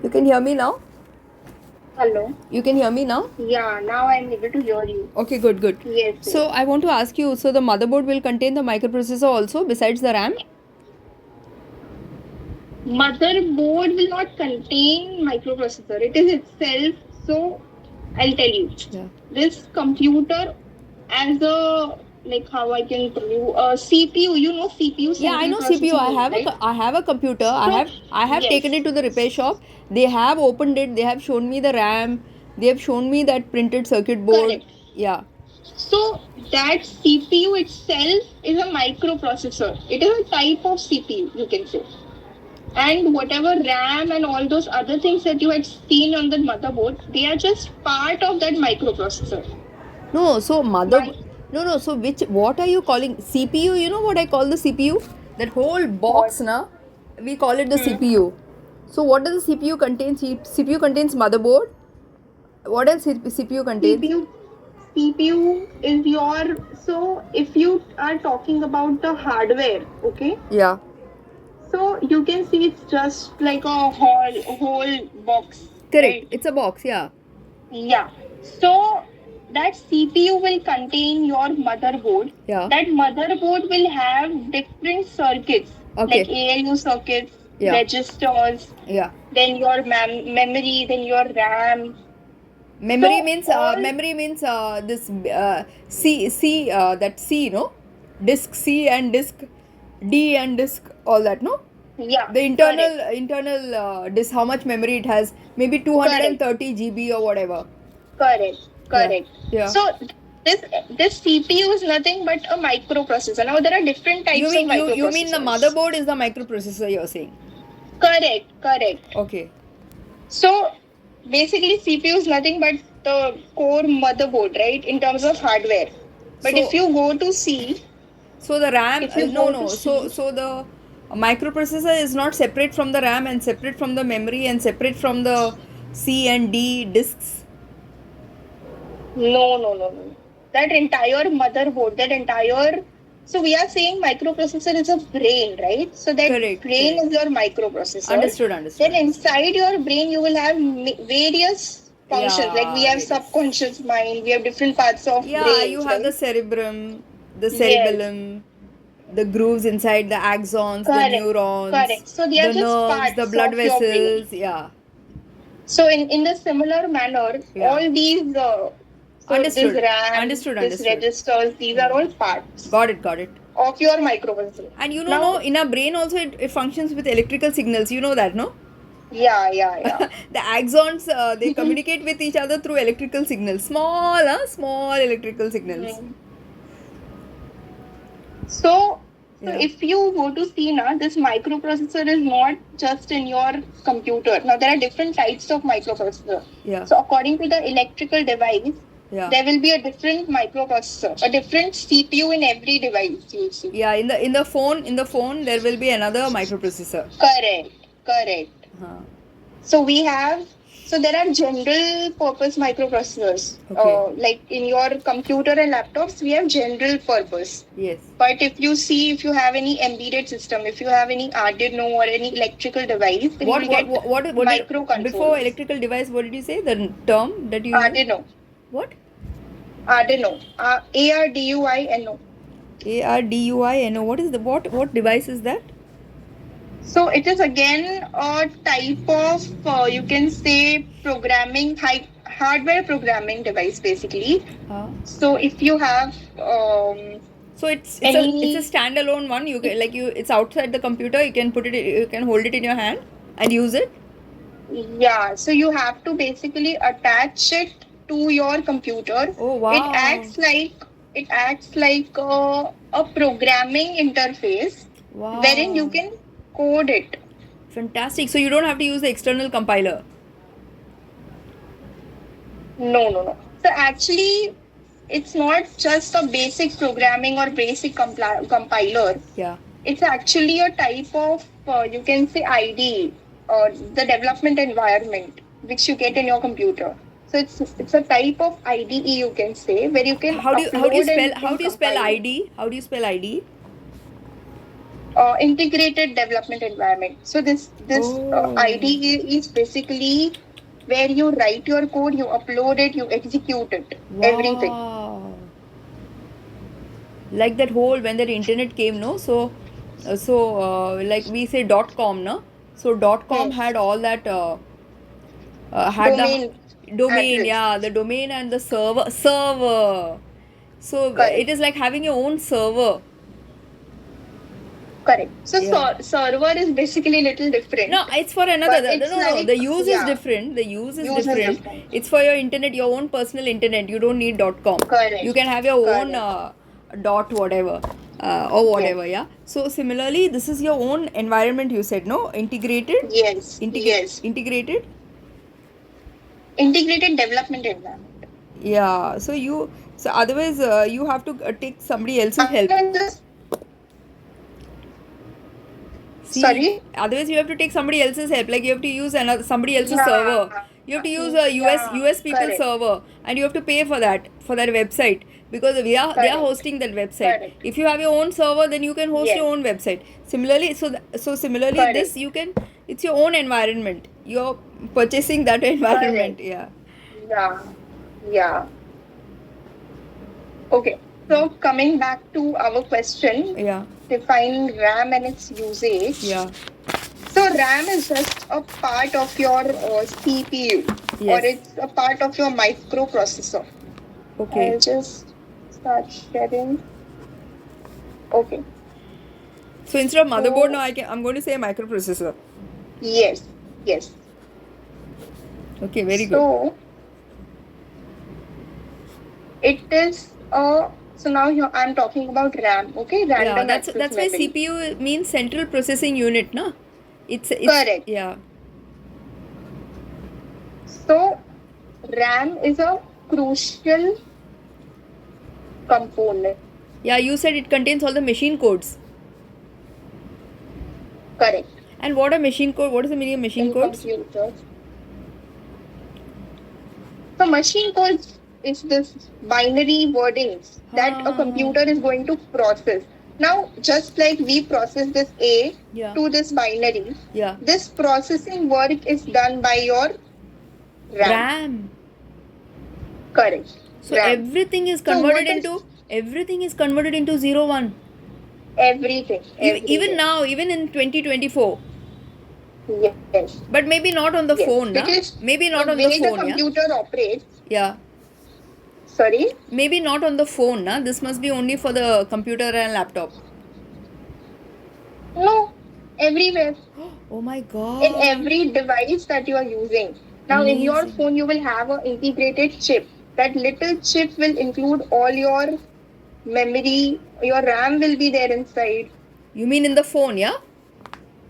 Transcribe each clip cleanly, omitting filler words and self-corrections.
You can hear me now? Hello. You can hear me now? Yeah, now I'm able to hear you. Okay, good, good. Yes, yes. So I want to ask you, so the motherboard will contain the microprocessor also besides the RAM? Motherboard will not contain microprocessor. It is itself. So I'll tell you. Yeah. This computer as a like how I can tell you a CPU. You know CPU, Yeah, I central know CPU. processing unit, right? I have a computer. So I have taken yes, it to the repair shop. They have opened it. They have shown me the RAM. They have shown me that printed circuit board. correct. Yeah. So that CPU itself is a microprocessor. It is a type of CPU, you can say. And whatever RAM and all those other things that you had seen on the motherboard, they are just part of that microprocessor. No, so mother. My No, no. So which? What are you calling CPU? You know what I call the CPU? That whole what? box, na? We call it the Hmm. CPU. So what does the CPU contain? CPU contains motherboard. What else CPU contains? CPU CPU is your, so if you are talking about the hardware, okay, Yeah. so you can see it's just like a whole box, Correct. right? It's a box. Yeah. Yeah. So that CPU will contain your motherboard. Yeah. That motherboard will have different circuits like Okay. ALU circuits, Yeah. registers, Yeah. then your memory, then your RAM. Memory So means all, this C that C, no, disk C and disk D and disk, all that, no. yeah, The correct, internal disk, how much memory it has, maybe correct, 230 GB or whatever. correct, Yeah. correct. Yeah. So this this CPU is nothing but a microprocessor. Now there are different You types of mean you mean the microprocessors. motherboard is the microprocessor, you're saying? Correct, correct. Okay. So basically, CPU is nothing but the core motherboard, right? In terms of hardware. But if So you go to see, so the RAM, if you no, go to no. see, So the microprocessor is not separate from the RAM and separate from the memory and separate from the C and D disks. no, no, no, no. That entire motherboard, that entire, so we are saying microprocessor is a brain, right? So that Correct, brain correct. is your microprocessor. Understood, understood, Then understood. inside your brain, you will have various functions. Like we Yeah, have various. subconscious mind, we have different parts of Yeah, you brains, have the right? cerebrum, the Yes, cerebellum, the grooves inside the axons, the correct, neurons, correct. So they are the just nerves, the parts blood of your brain. vessels. Yeah, So in the similar manner, yeah. all these so this Understood, RAM, understood, this understood. registers, these are Hmm. all parts Got it, got it. of your microprocessor. And you know, no, Now, in our brain also it functions with electrical signals. You know that, no? yeah, yeah, yeah. The axons they communicate with each other through electrical signals. Small, small electrical signals. Mhm. So, so Yeah, if you go to see now, this microprocessor is not just in your computer. Now there are different types of microprocessor. yeah, So according to the electrical device, yeah. there will be a different microprocessor, a different CPU in every device you see. Yeah, in the phone there will be another microprocessor. Correct, correct. Huh. So we have, so there are general purpose microprocessors. Okay. Like in your computer and laptops, we have general purpose. Yes. But if you see, if you have any embedded system, if you have any Arduino or any electrical device, then you will get What did before microcontrollers. electrical device? What did you say? The term that you use? Arduino, What? Arduino, Arduino. ARDUINO. What is the what device is that? So it is again a type of you can say programming, hardware programming device basically. Uh, So if you have so it's a any, standalone one. You can, like, you, it's outside the computer. You can put it. You can hold it in your hand and use it. yeah, so you have to basically attach it to your computer. Oh It wow, acts like a programming interface wherein you wow, can code it. fantastic. So you don't have to use the external compiler. No, no, no. So actually, it's not just a basic programming or basic compiler. Yeah. It's actually a type of you can say IDE or the development environment which you get in your computer. So it's a type of IDE you can say where you can How do you upload and spell you can ID? compile it. How do you spell ID? integrated development environment. So this IDE is basically where you write your code, you upload it, you execute it, everything. Wow. Like that whole when that internet came, no? Like we say .com, no? So .com had all that had Domain the domain, address. yeah, the domain and the server. So it Correct. is like having your own server. Correct. So Yeah. server is basically little different. No, it's for another. But it's No, no. like, The use is yeah, different. The use is use is different. different. It's for your internet, your own personal internet. You don't need .com. Correct. You can have your own Correct. dot whatever or Yes. whatever. Yeah. So similarly, this is your own environment. You said no integrated. Yes. Yes. Integrated. Integrated development environment. Yeah. So otherwise you have to take somebody else's help. See, Sorry? otherwise you have to take somebody else's help. Like you have to use somebody else's Yeah. server. You have to use a US people Correct. server, and you have to pay for that website because they are Correct. hosting that website. Correct. If you have your own server, then you can host Yes. your own website. Similarly, similarly, Correct. this you can. It's your own environment. You're purchasing that environment. Correct. Yeah. Yeah. Yeah. Okay. So coming back to our question, Yeah. define RAM and its usage. Yeah. So RAM is just a part of your CPU, or Yes. it's a part of your microprocessor. Okay. I'll just start sharing. Okay. So instead of motherboard, So- now I'm going to say microprocessor. Yes. Yes. Okay. Very good. So it is so now here I'm talking about RAM. Okay, random Yeah, access that's why memory. CPU means central processing unit, no? It's Correct. Yeah. So RAM is a crucial component. Yeah, you said it contains all the machine codes. Correct. And what are machine code? What is the meaning of machine In codes? computers. So machine codes is this binary wordings that a computer is going to process. Now, just like we process this A Yeah. to this binary, Yeah. this processing work is done by your RAM. RAM. Correct. So RAM. everything is So converted what is- into 0 1. Everything. Even now, even in 2024. Yes. But maybe not on the Yes. phone, na? Because Maybe not on the way phone, the yeah? computer operates. Yeah. Sorry. Maybe not on the phone, na? This must be only for the computer and laptop. No. Everywhere. Oh my god. In every device that you are using. Now, in your Amazing. phone, you will have an integrated chip. That little chip will include all your memory. Your RAM will be there inside. You mean in the phone, yeah?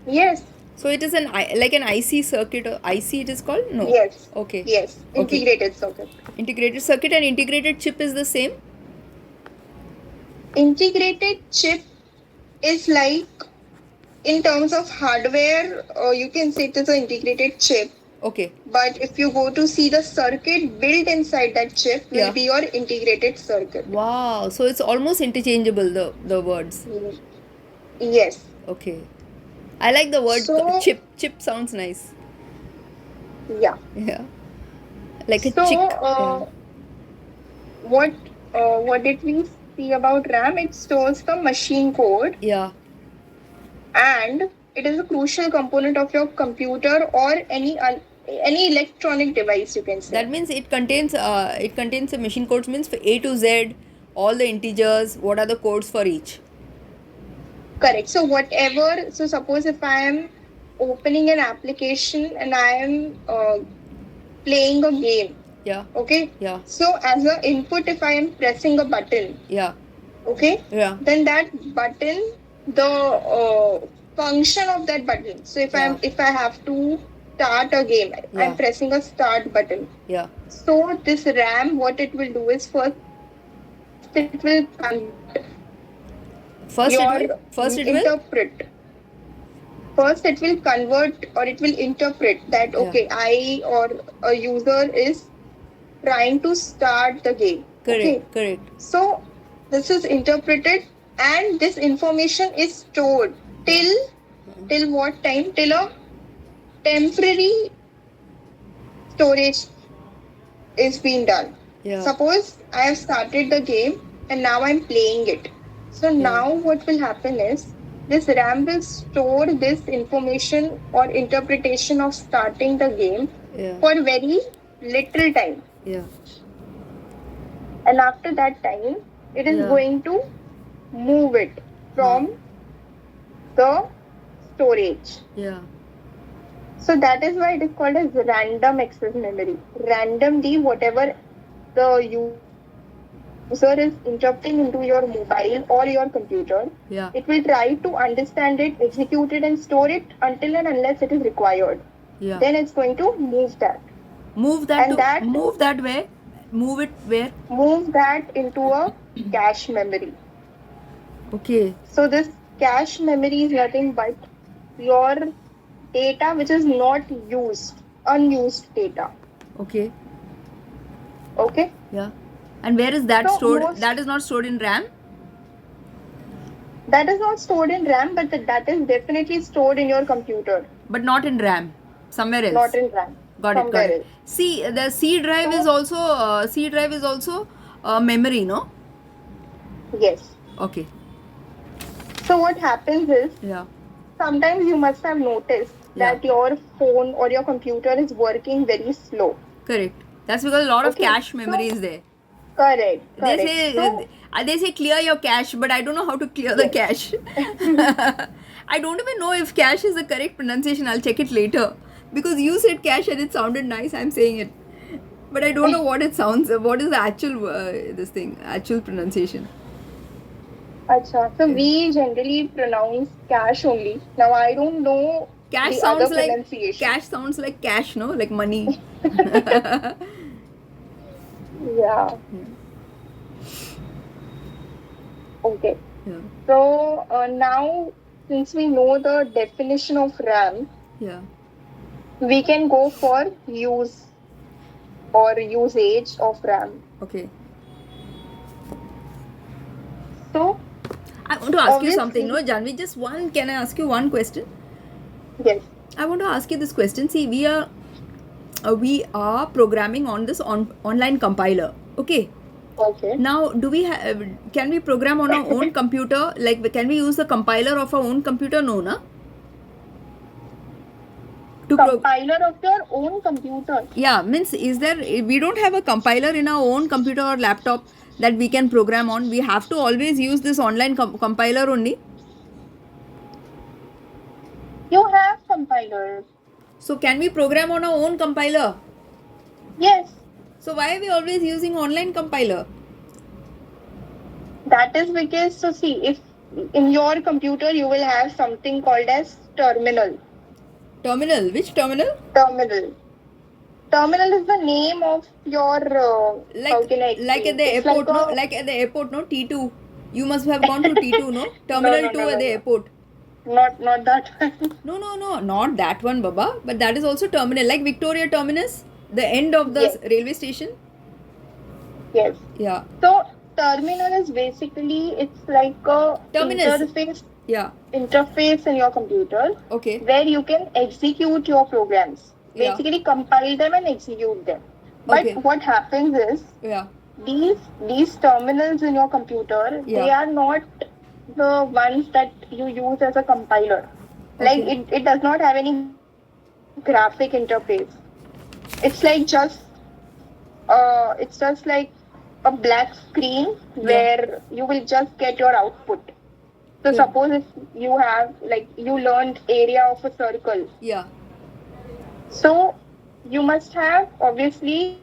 Yes. So it is like an IC circuit or IC it is called? No. Yes. Okay. Yes. Okay. Integrated circuit. Integrated circuit and integrated chip is the same? Integrated chip is like, in terms of hardware, you can say it is an integrated chip. Okay. But if you go to see the circuit built inside that chip, will Yeah. be your integrated circuit. Wow. So it's almost interchangeable, the words. Yes. Okay. I like the word So- chip. Chip sounds nice. Yeah. Yeah. Like a So, chick. Yeah. what did we see about RAM? It stores the machine code, Yeah. and it is a crucial component of your computer or any electronic device, you can say. That means it contains the machine codes means for A to Z, all the integers, what are the codes for each? Correct. So whatever, so suppose if I am opening an application and I am playing a game, Yeah. okay? Yeah. So as an input, if I am pressing a button, Yeah. okay? Yeah. Then that button, the function of that button. So if Yeah. if I have to start a game, Yeah. I'm pressing a start button. Yeah. So this RAM, what it will do is first it will First it will interpret. First it will convert, or it will interpret that, Yeah. okay, I or a user is trying to start the game. Okay. Correct. So this is interpreted, and this information is stored till what time? Till a temporary storage is being done. Yeah. Suppose I have started the game and now I'm playing it. So Yeah. now what will happen is this RAM will store this information or interpretation of starting the game Yeah. for very little time. Yeah. And after that time, it is Yeah. going to move it Huh. from the storage. Yeah. So that is why it is called as random access memory. Randomly, whatever the user is interrupting into your mobile or your computer, Yeah. it will try to understand it, execute it, and store it until and unless it is required. Then Yeah. it's going to move that. Move that And to that move that way. Move it where? moves that into a cache memory. Okay. So this cache memory is nothing but your data which is not used, unused data. Okay. Okay? Yeah. And where is that So stored? most That is not stored in RAM, that is not stored in RAM, but that is definitely stored in your computer, but not in RAM. Somewhere not else. in RAM, Got it. Got somewhere it. else. See, the C drive is So also memory, no? yes. Okay. So what happens is Yeah. sometimes you must have noticed Yeah. that your phone or your computer is working very slow. Correct. That's because a lot of Okay. cache memory is there. Correct, They correct. So say clear your cache, but I don't know how to clear the yes. cache. I don't even know if cache is the correct pronunciation. I'll check it later because you said cache and it sounded nice. I'm saying it, but I don't know what it sounds. What is the actual actual pronunciation? Acha. So we generally pronounce cash only. Now I don't know Cash the other sounds like pronunciation. cash, no, like money. Yeah. Okay. Yeah, So now, since we know the definition of RAM, yeah. we can go for use or usage of RAM. Okay. So I want to ask you something, no, obviously, Janvi. Just one. Can I ask you one question? yes. I want to ask you this question. See, we are programming on this online compiler. Okay. Okay. Now, can we program on our own computer? Like, can we use the compiler of our own computer? No, na? Compiler of your own computer. Yeah, means we don't have a compiler in our own computer or laptop that we can program on. We have to always use this online compiler only. You have compilers. So, can we program on our own compiler? Yes. So, why are we always using online compiler? That is because, so see, if in your computer you will have something called as terminal. Terminal? Which terminal? Terminal. Terminal is the name of your, how can I Like at explain? the It's like airport, no? a, Like at the airport, no? T2. You must have gone to T2, no? Terminal 2 at the no. airport. Not that one. No, not that one, Baba. But that is also terminal, like Victoria Terminus, the end of the Yes. railway station. Yes. Yeah. So terminal is basically, it's like a Terminus. interface Yeah. in your computer Okay. where you can execute your programs. Yeah. Basically compile them and execute them. But Okay. what happens is Yeah. these terminals in your computer, Yeah. they are not the ones that you use as a compiler. Like Okay. it does not have any graphic interface. It's like just like a black screen where you will just get your output. So Good. suppose if you have, like, you learned area of a circle. Yeah. So you must have obviously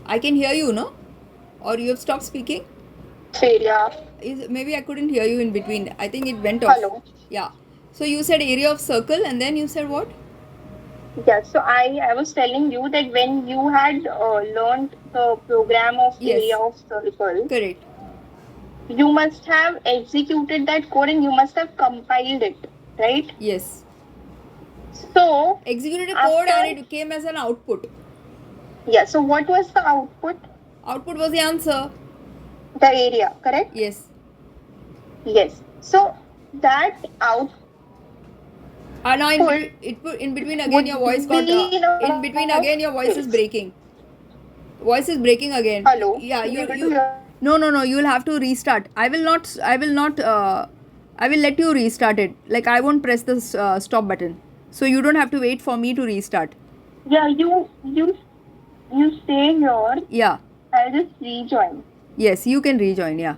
I can hear you, no? Or you have stopped speaking? area. Maybe I couldn't hear you in between. I think it went off. Hello. Yeah. So you said area of circle and then you said what? Yeah, so I was telling you that when you had learned the program of Yes. area of circle, Correct. you must have executed that code and you must have compiled it, right? Yes. So Executed a code after, and it came as an output. yeah, so what was the output? Output was the answer. the area, correct? Yes. Yes. So that output Now in between again your would voice got be in a in form between of again your voice is bits. breaking. Voice is breaking again. Hello, Yeah, you're able to you. hear? No. You'll have to restart. I will let you restart it. Like I won't press the stop button. So you don't have to wait for me to restart. Yeah, you stay here. Yeah. I'll just rejoin. Yes, you can rejoin. Yeah.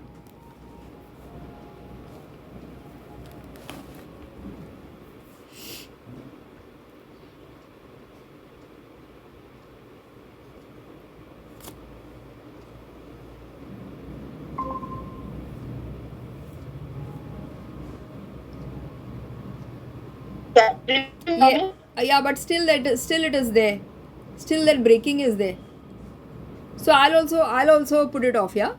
Yeah, did you hear Yeah. me? Yeah, but still it is there. Still that breaking is there. So I'll also put it off. Yeah.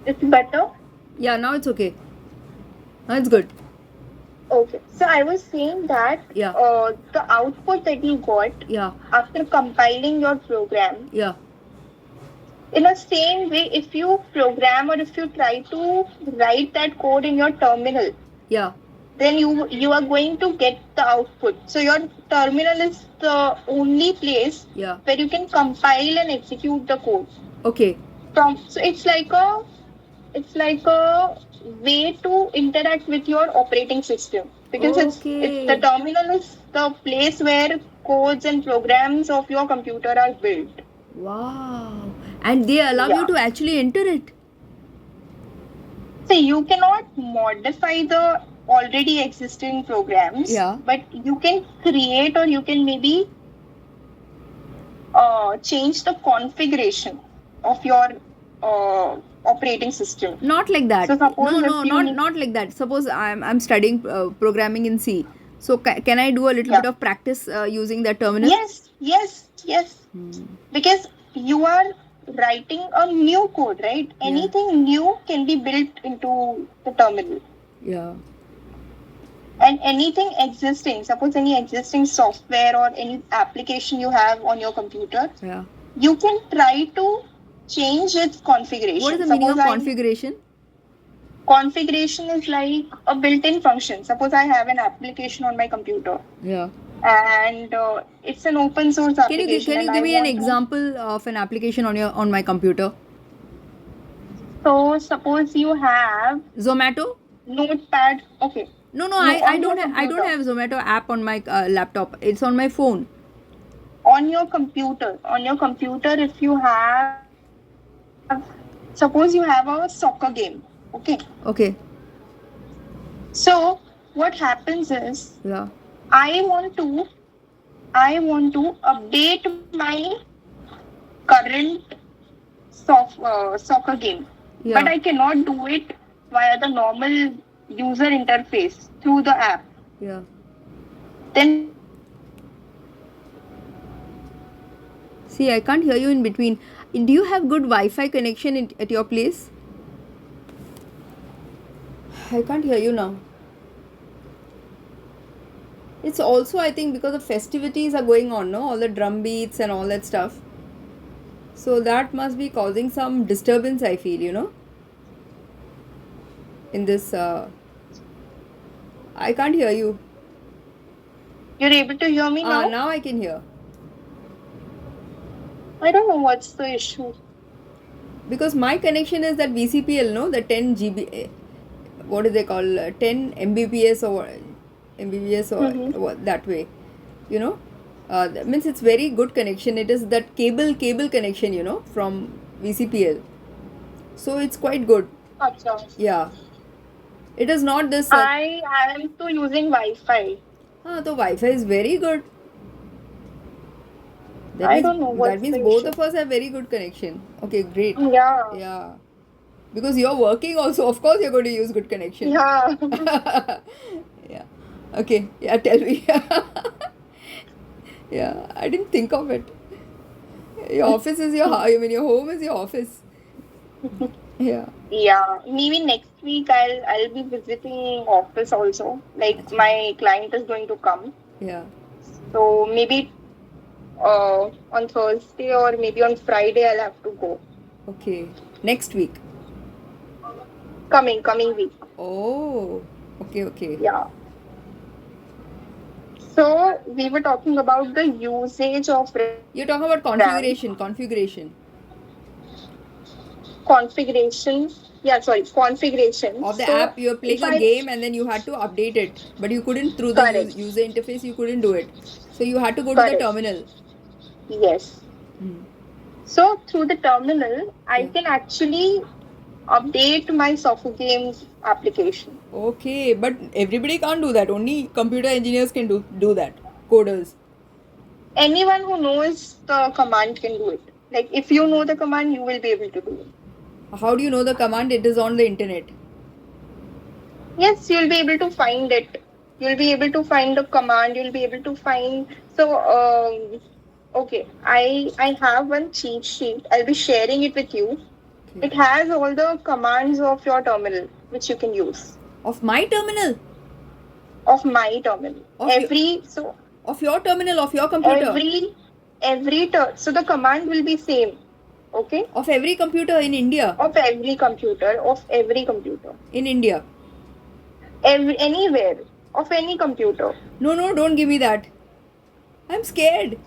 It's better. Yeah. Now it's okay. Now it's good. Okay. So I was saying that Yeah. the output that you got Yeah. after compiling your program, Yeah. in the same way, if you program or if you try to write that code in your terminal, Yeah. then you are going to get the output. So your terminal is the only place Yeah. where you can compile and execute the code. Okay. So it's like a way to interact with your operating system, because it's the Okay. terminal is the place where codes and programs of your computer are built. Wow. And they allow you Yeah. to actually enter it. So you cannot modify the already existing programs, Yeah. but you can create, or you can maybe change the configuration of your operating system. Not like that. So suppose No, if no, you not like that. Suppose I'm studying programming in C. So can I do a little yeah. bit of practice using that terminal? Yes. Because you are writing a new code, right? Yeah. Anything new can be built into the terminal. Yeah. And anything existing, suppose any existing software or any application you have on your computer, Yeah. you can try to change its configuration. What is the meaning Suppose of configuration? configuration is like a built-in function. Suppose I have an application on my computer, Yeah. and it's an open source application, Can and you I give me an want to. example of an application on my computer? So suppose you have Zomato? Notepad. Okay. No, No, I on your I don't computer. have Zomato app on my laptop. It's on my phone. On your computer, if you have, suppose you have a soccer game. Okay. Okay. So what happens is, Yeah. I want to update my current soccer game, Yeah. but I cannot do it via the normal user interface through the app. Yeah. Then See, I can't hear you in between. Do you have good Wi-Fi connection at your place? I can't hear you now. It's also, I think, because the festivities are going on, no? All the drum beats and all that stuff. So that must be causing some disturbance, I feel, in this. I can't hear you. you're able to hear me now? Now I can hear. I don't know what's the issue. Because my connection is that VCPL, no? The 10 GB, what do they call? 10 Mbps or Mbps or Mhm. that way, you know? That means it's very good connection. It is that cable connection, you know, from VCPL. So it's quite good. Acha. Yeah. It is not this. I am to using Wi-Fi. The Wi-Fi is very good. That I means don't know that what's means the both issue. of us have very good connection. Okay, great. Yeah. Yeah. Because you're working also, of course you're going to use good connection. Yeah. Yeah. Okay. Yeah, tell me. Yeah, I didn't think of it. Your office is your I mean your home is your office. Yeah. Yeah. Maybe next week I'll be visiting office also. Like Acha. my client is going to come. Yeah. So maybe on Thursday or maybe on Friday I'll have to go. Okay. Next week. Coming week. Oh. Okay, okay. Yeah. So we were talking about the usage of You're talking about RAM, configuration configuration. Yeah, sorry, configuration. of the So app. You're if playing a I game and then you had to update it, but you couldn't through the correct, user interface. You couldn't do it, so you had to go to the correct, terminal. yes. Hmm. So through the terminal, I Yeah. can actually update my software games application. Okay, but everybody can't do that. Only computer engineers can do that. Coders. Anyone who knows the command can do it. Like if you know the command, you will be able to do it. How do you know the command? It is on the internet. Yes, you'll be able to find it. You'll be able to find the command. You'll be able to find. So, okay, I have one cheat sheet. I'll be sharing it with you. Okay. It has all the commands of your terminal which you can use Of my terminal. of my terminal. Of your, of your terminal of your computer. So the command will be same. Okay, Of every computer in India. of every computer In India. anywhere of any computer. No, don't give me that. I'm scared.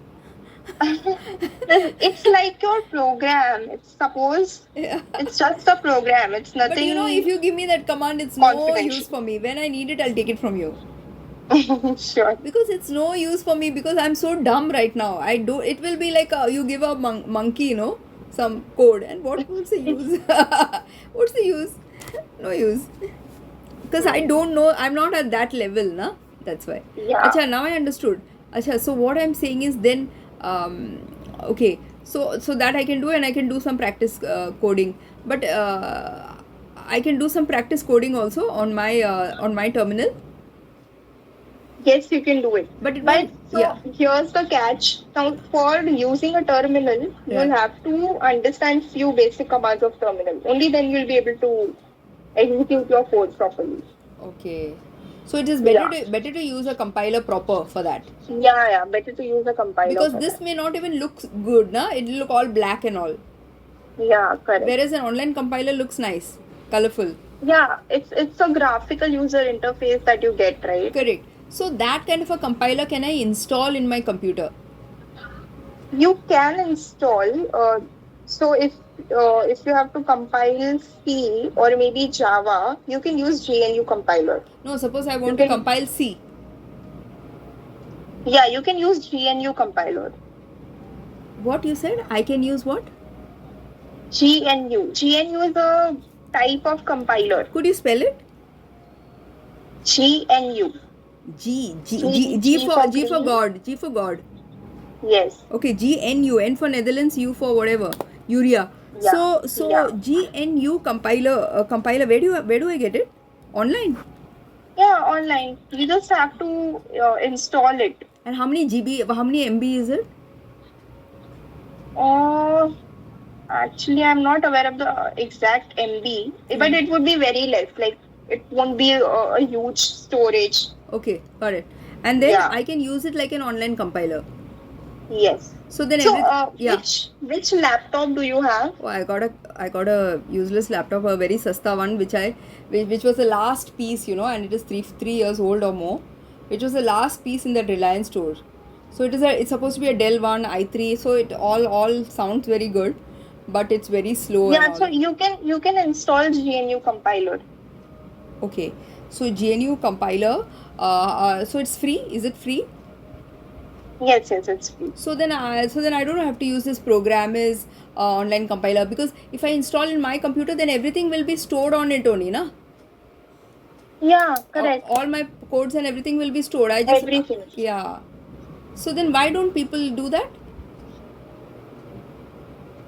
It's like your program. It's suppose Yeah. it's just a program. It's But nothing you know, if you give me that command, it's no confidential. use for me. When I need it, I'll take it from you. Sure. Because it's no use for me because I'm so dumb right now. It will be like you give a monkey, you know, some code. And what's the use? What's the use? No use. Because I don't know. I'm not at that level, na? That's why. Yeah. Acha, now I understood. Acha, so what I'm saying is then, okay, so that I can do and I can do some practice coding. But I can do some practice coding also on my terminal. Yes, you can do it. But it But won't. so Yeah. here's the catch. Now, for using a terminal, Yeah. you'll have to understand few basic commands of terminal. Only then you'll be able to execute your code properly. Okay. So it is Yeah. better to use a compiler proper for that. Yeah. Better to use a compiler. Because for this that. may not even look good, na? It will look all black and all. Yeah, correct. Whereas an online compiler looks nice, colorful. Yeah, it's a graphical user interface that you get, right? Correct. So that kind of a compiler can I install in my computer? You can install. So if you have to compile C or maybe Java, you can use GNU compiler. No, suppose I want to compile C. Yeah, you can use GNU compiler. What you said? I can use what? GNU. GNU is a type of compiler. Could you spell it? GNU. G for God. G for God. Yes. Okay, GNU. N for Netherlands, U for whatever. Urea. Yeah. So Yeah. GNU compiler. Where do I get it? Online. Yeah, online. You just have to install it. And how many GB? How many MB is it? Actually, I'm not aware of the exact MB, but it would be very less. Like it won't be a huge storage. Okay, got it. And then Yeah. I can use it like an online compiler. Yes. So then So, yeah. which laptop do you have? Oh, I got a useless laptop, a very sasta one, which was the last piece, you know, and it is three years old or more. Which was the last piece in that Reliance store. So it's supposed to be a Dell One i3, so it all sounds very good, but it's very slow. Yeah, and so all. you can install GNU compiler. Okay, so GNU compiler. So it's free. Is it free? Yes, it's free. So then I don't have to use this program as online compiler, because if I install in my computer, then everything will be stored on it only, na? Yeah, correct. All my codes and everything will be stored. I just Everything. yeah. So then why don't people do that?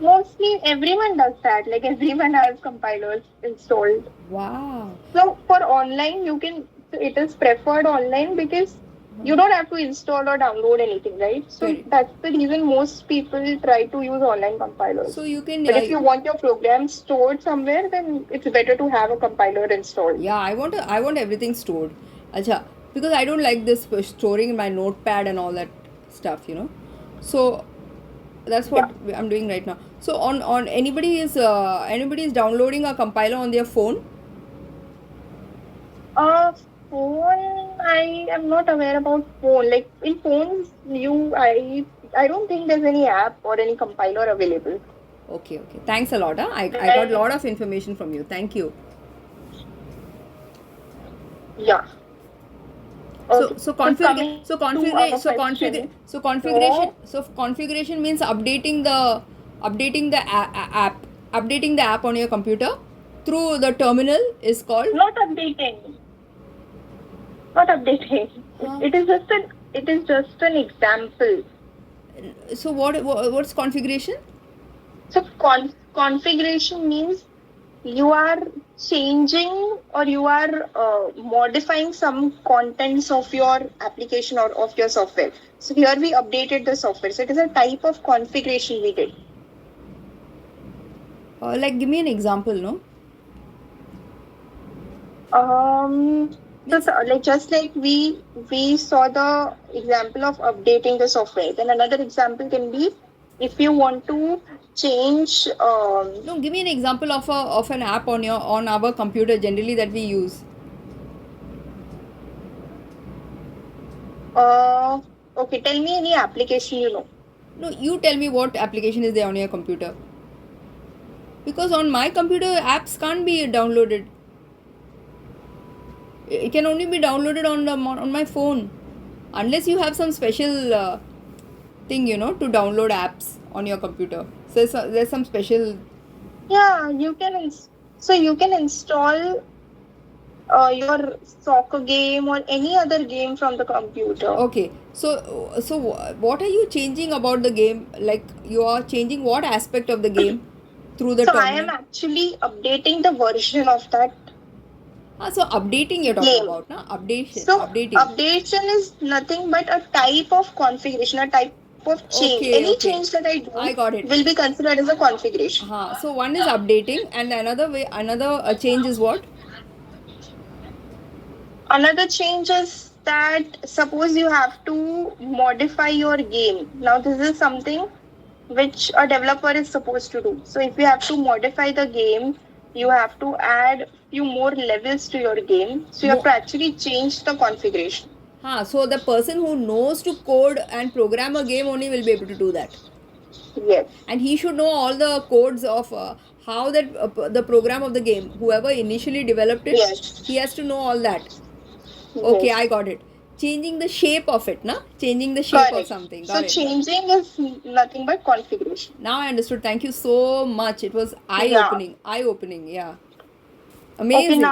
Mostly everyone does that. Like everyone has compilers installed. Wow. So for online, it is preferred online because you don't have to install or download anything, right? So Correct. that's the reason most people try to use online compilers. So you can But if you want your program stored somewhere, then it's better to have a compiler installed. yeah, I want everything stored. Acha, because I don't like this storing in my notepad and all that stuff. So that's what Yeah. I'm doing right now. So on anybody is downloading a compiler on their phone. Uh, Phone, I am not aware about phone. Like in phones, I don't think there's any app or any compiler available. Okay. Thanks a lot. Huh? I got a And lot of information from you. Thank you. yeah. So Okay. so So configure coming so to configure our so configure question. so configuration So so configuration means updating the app on your computer through the terminal is called. not updating, not updating. Huh? It is just an example. So what's configuration? So configuration means you are changing or you are modifying some contents of your application or of your software. So here we updated the software. So it is a type of configuration we did. Like give me an example, no? Means Like just like we saw the example of updating the software, then another example can be if you want to change. no, give me an example of an app on our computer generally that we use. Uh, okay, tell me any application you know. No, you tell me what application is there on your computer. Because on my computer apps can't be downloaded. It can only be downloaded on my phone, unless you have some special thing, to download apps on your computer. So there's some special. Yeah, so you can install your soccer game or any other game from the computer. Okay, so what are you changing about the game? Like you are changing what aspect of the game through the So I am terminal? actually updating the version of that So updating you're talking game. about, na? So Updating. updation is nothing but a type of configuration, a type of change. Any change Okay. that I do I got will it. be considered as a configuration. So one is updating, and another change is what? Another change is that suppose you have to modify your game. Now this is something which a developer is supposed to do. So if you have to modify the game, you have to add few more levels to your game. So you have Mo- to actually change the configuration. so the person who knows to code and program a game only will be able to do that. Yes. And he should know all the codes of how that the program of the game, whoever initially developed it, he has Yes. to know all that. Okay, Yes. I got it. Changing the shape of it, na? Changing the shape of Correct. something. So Got it. changing is nothing but configuration. Now I understood. Thank you so much. It was Yeah. eye opening. Yeah. Okay, Amazing.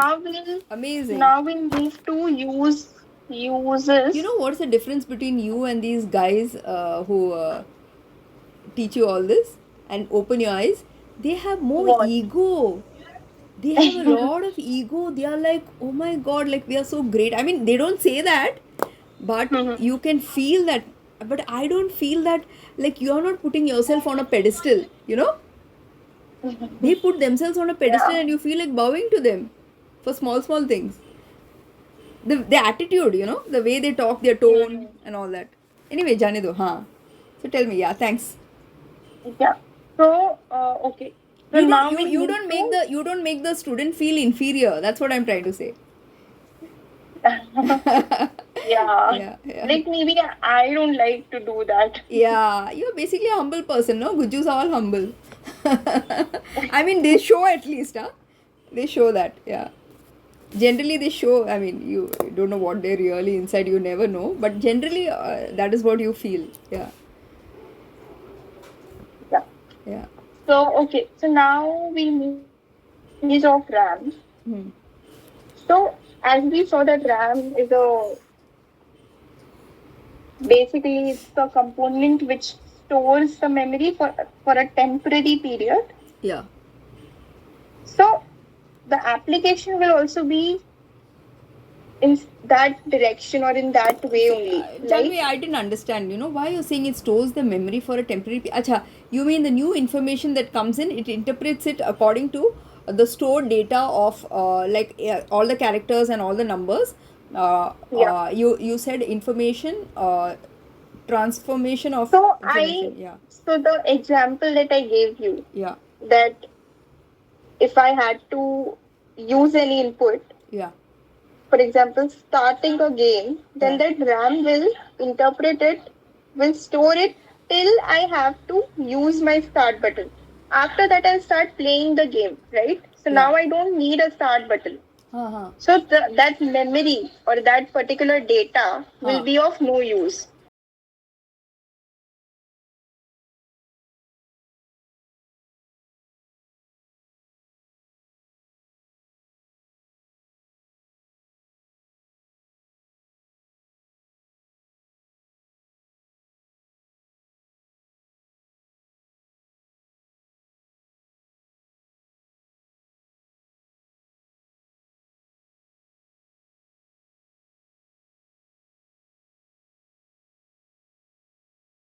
Amazing. now we'll move to uses. You know what's the difference between you and these guys who teach you all this and open your eyes? They have more What? ego. They have a lot of ego. They are like, oh my god, like we are so great. I mean, they don't say that, but you can feel that. But I don't feel that. Like you are not putting yourself on a pedestal. They put themselves on a pedestal, Yeah. and you feel like bowing to them for small things. The attitude, the way they talk, their tone, and all that. Anyway, jane do, huh? So tell me, yeah, thanks. Yeah. So okay. So You don't now you we'll you move don't make to the student feel inferior. That's what I'm trying to say. yeah. Yeah. Like maybe I don't like to do that. Yeah, you're basically a humble person, no? Gujus are all humble. I mean, they show at least, huh? They show that, yeah. Generally, they show. I mean, you don't know what they're really inside. You never know. But generally, that is what you feel. Yeah. Yeah. Yeah. So okay. So now we move use of RAM. Hmm. So as we saw that RAM is a basically it's a component which stores the memory for a temporary period. Yeah. So the application will also be in that direction or in that way See, only. Janvi, Like I didn't understand. Why you're saying it stores the memory for a temporary. Acha, you mean the new information that comes in? It interprets it according to the stored data of all the characters and all the numbers. yeah. You said information, transformation of So information. Yeah. the example that I gave you Yeah. that if I had to use any input, Yeah. for example, starting a game, then Yeah. that RAM will interpret it, will store it till I have to use my start button. After that, I'll start playing the game, right? So Yeah. now I don't need a start button. Huh. Huh. So that memory or that particular data will Huh. be of no use.